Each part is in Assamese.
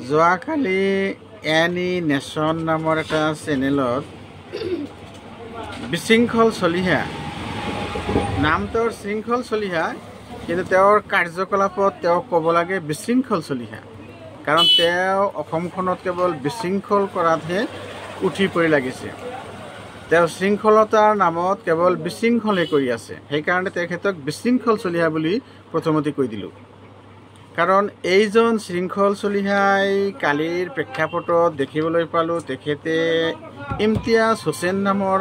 যোৱাকালি এনি নেশ্যন নামৰ এটা চেনেলত বিশৃংখল চলিহা নামটোৰ শৃংখল চলিহা কিন্তু তেওঁৰ কাৰ্যকলাপত তেওঁ ক'ব লাগে বিশৃংখল চলিহা কাৰণ তেওঁ অসমখনত কেৱল বিশৃংখল কৰাতহে উঠি পৰি লাগিছে তেওঁ শৃংখলতাৰ নামত কেৱল বিশৃংখলহে কৰি আছে সেইকাৰণে তেখেতক বিশৃংখল চলিহা বুলি প্ৰথমতে কৈ দিলোঁ কাৰণ এইজন শৃংখল চলিহাই কালিৰ প্ৰেক্ষাপটত দেখিবলৈ পালোঁ তেখেতে ইমতিয়াজ হুছেইন নামৰ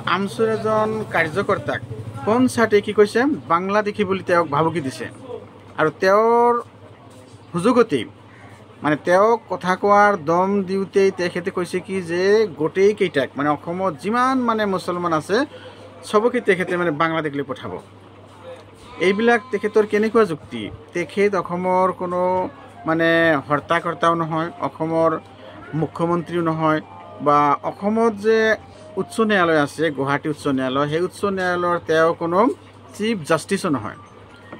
আমচুৰ এজন কাৰ্যকৰ্তাক পঞ্চায়তে কি কৈছে বাংলাদেশী বুলি তেওঁক ভাবুকি দিছে আৰু তেওঁৰ সুযোগতেই মানে তেওঁক কথা কোৱাৰ দম দিওঁতেই তেখেতে কৈছে কি যে গোটেই কেইটাক মানে অসমত যিমান মানে মুছলমান আছে সবকে তেখেতে মানে বাংলাদেশলৈ পঠাব এইবিলাক তেখেতৰ কেনেকুৱা যুক্তি তেখেত অসমৰ কোনো মানে হৰ্তাকৰ্তাও নহয় অসমৰ মুখ্যমন্ত্ৰীও নহয় বা অসমত যে উচ্চ ন্যায়ালয় আছে গুৱাহাটী উচ্চ ন্যায়ালয় সেই উচ্চ ন্যায়ালয়ৰ তেওঁ কোনো চিফ জাষ্টিছো নহয়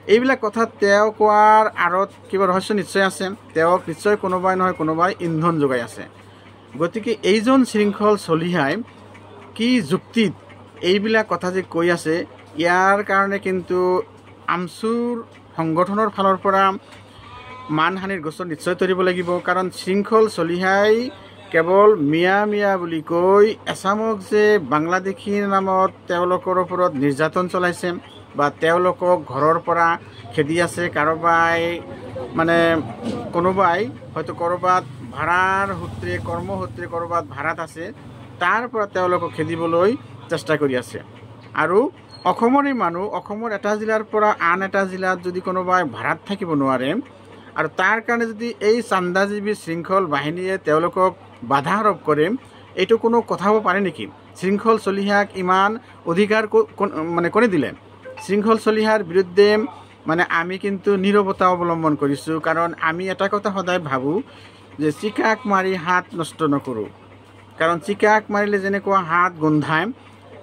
এইবিলাক কথা তেওঁ কোৱাৰ আঁৰত কিবা ৰহস্য নিশ্চয় আছে তেওঁক নিশ্চয় কোনোবাই নহয় কোনোবাই ইন্ধন যোগাই আছে গতিকে এইজন শৃংখল চলিহাই কি যুক্তিত এইবিলাক কথা যে কৈ আছে ইয়াৰ কাৰণে কিন্তু আমচুৰ সংগঠনৰ ফালৰ পৰা মানহানিৰ গোচৰ নিশ্চয় তৰিব লাগিব কাৰণ শৃংখল চলিহাই কেৱল মিয়া মিয়া বুলি কৈ এছামক যে বাংলাদেশীৰ নামত তেওঁলোকৰ ওপৰত নিৰ্যাতন চলাইছে বা তেওঁলোকক ঘৰৰ পৰা খেদি আছে কাৰোবাই মানে কোনোবাই হয়তো ক'ৰবাত ভাড়াৰ সূত্ৰে কৰ্মসূত্ৰে ক'ৰবাত ভাড়াত আছে তাৰ পৰা তেওঁলোকক খেদিবলৈ চেষ্টা কৰি আছে আৰু অসমৰে মানুহ অসমৰ এটা জিলাৰ পৰা আন এটা জিলাত যদি কোনোবাই ভাড়াত থাকিব নোৱাৰে আৰু তাৰ কাৰণে যদি এই চান্দাজীৱী শৃংখল বাহিনীয়ে তেওঁলোকক বাধা আৰোপ কৰে এইটো কোনো কথা হ'ব পাৰে নেকি শৃংখল চলিহাক ইমান অধিকাৰ মানে কোনে দিলে শৃংখল চলিহাৰ বিৰুদ্ধে মানে আমি কিন্তু নীৰৱতা অৱলম্বন কৰিছোঁ কাৰণ আমি এটা কথা সদায় ভাবোঁ যে চিকাক মাৰি হাত নষ্ট নকৰোঁ কাৰণ চিকাক মাৰিলে যেনেকুৱা হাত গোন্ধায়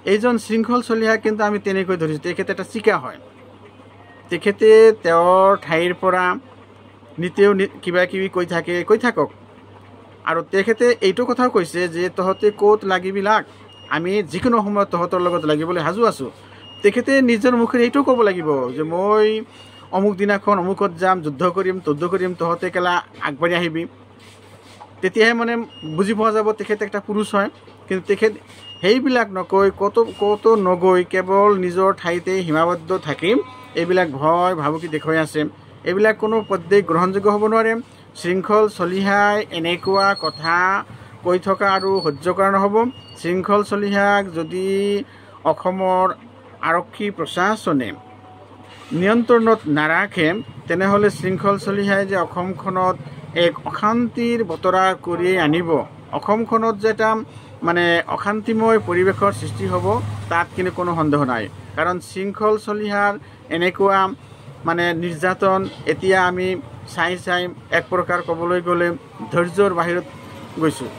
এইজন শৃংখল চলিহাক কিন্তু আমি তেনেকৈ ধৰিছোঁ তেখেতে এটা চিকা হয় তেখেতে তেওঁৰ ঠাইৰ পৰা নিতেও কিবা কিবি কৈ থাকক আৰু তেখেতে এইটো কথাও কৈছে যে তহঁতে ক'ত লাগিবিলাক আমি যিকোনো সময়ত তহঁতৰ লগত লাগিবলৈ সাজু আছোঁ তেখেতে নিজৰ মুখেৰে এইটো ক'ব লাগিব যে মই অমুক দিনাখন অমুকত যাম যুদ্ধ কৰিম তহঁতে কেলা আগবাঢ়ি আহিবি তেতিয়াহে মানে বুজি পোৱা যাব তেখেতে একটা পুৰুষ হয় কিন্তু তেখেত সেইবিলাক নকৈ কতো নগৈ কেৱল নিজৰ ঠাইতে সীমাবদ্ধ থাকিম এইবিলাক ভয় ভাবুকি দেখুৱাই আছে এইবিলাক কোনো পদ্ধতি গ্ৰহণযোগ্য হ'ব নোৱাৰে শৃংখল চলিহাই এনেকুৱা কথা কৈ থকা আৰু সহ্য কৰা নহ'ব শৃংখল চলিহাক যদি অসমৰ আৰক্ষী প্ৰশাসনে নিয়ন্ত্ৰণত নাৰাখে তেনেহ'লে শৃংখল চলিহাই যে অসমখনত এক অশান্তিৰ বতৰা কৰি আনিব অসমখনত যে এটা মানে অশান্তিময় পৰিৱেশৰ সৃষ্টি হ'ব তাত কিন্তু কোনো সন্দেহ নাই কাৰণ শৃংখল চলিহাৰ এনেকুৱা মানে নিৰ্যাতন এতিয়া আমি চাই এক প্ৰকাৰ ক'বলৈ গ'লে ধৈৰ্যৰ বাহিৰত গৈছোঁ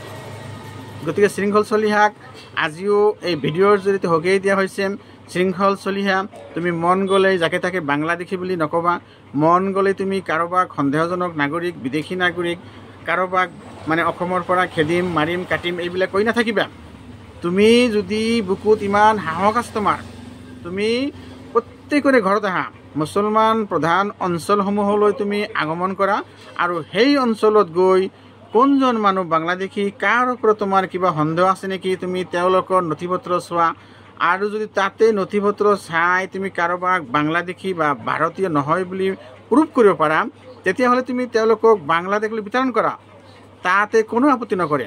গতিকে শৃংখল চলিহাক আজিও এই ভিডিঅ'ৰ জৰিয়তে হকিয়াই দিয়া হৈছে শৃংখল চলিহা তুমি মন গ'লেই যাকে তাকে বাংলাদেশী বুলি নক'বা মন গ'লে তুমি কাৰোবাক সন্দেহজনক নাগৰিক বিদেশী নাগৰিক কাৰোবাক মানে অসমৰ পৰা খেদিম মাৰিম কাটিম এইবিলাক কৈ নাথাকিবা তুমি যদি বুকুত ইমান সাহস আছে তোমাৰ তুমি প্ৰত্যেকৰে ঘৰত আহা মুছলমান প্ৰধান অঞ্চলসমূহলৈ তুমি আগমন কৰা আৰু সেই অঞ্চলত গৈ কোনজন মানুহ বাংলাদেশী কাৰ ওপৰত তোমাৰ কিবা সন্দেহ আছে নেকি তুমি তেওঁলোকৰ নথিপত্ৰ চোৱা আৰু যদি তাতে নথিপত্ৰ চাই তুমি কাৰোবাক বাংলাদেশী বা ভাৰতীয় নহয় বুলি প্ৰুভ কৰিব পাৰা তেতিয়াহ'লে তুমি তেওঁলোকক বাংলাদেশলৈ বিতৰণ কৰা তাতে কোনো আপত্তি নকৰে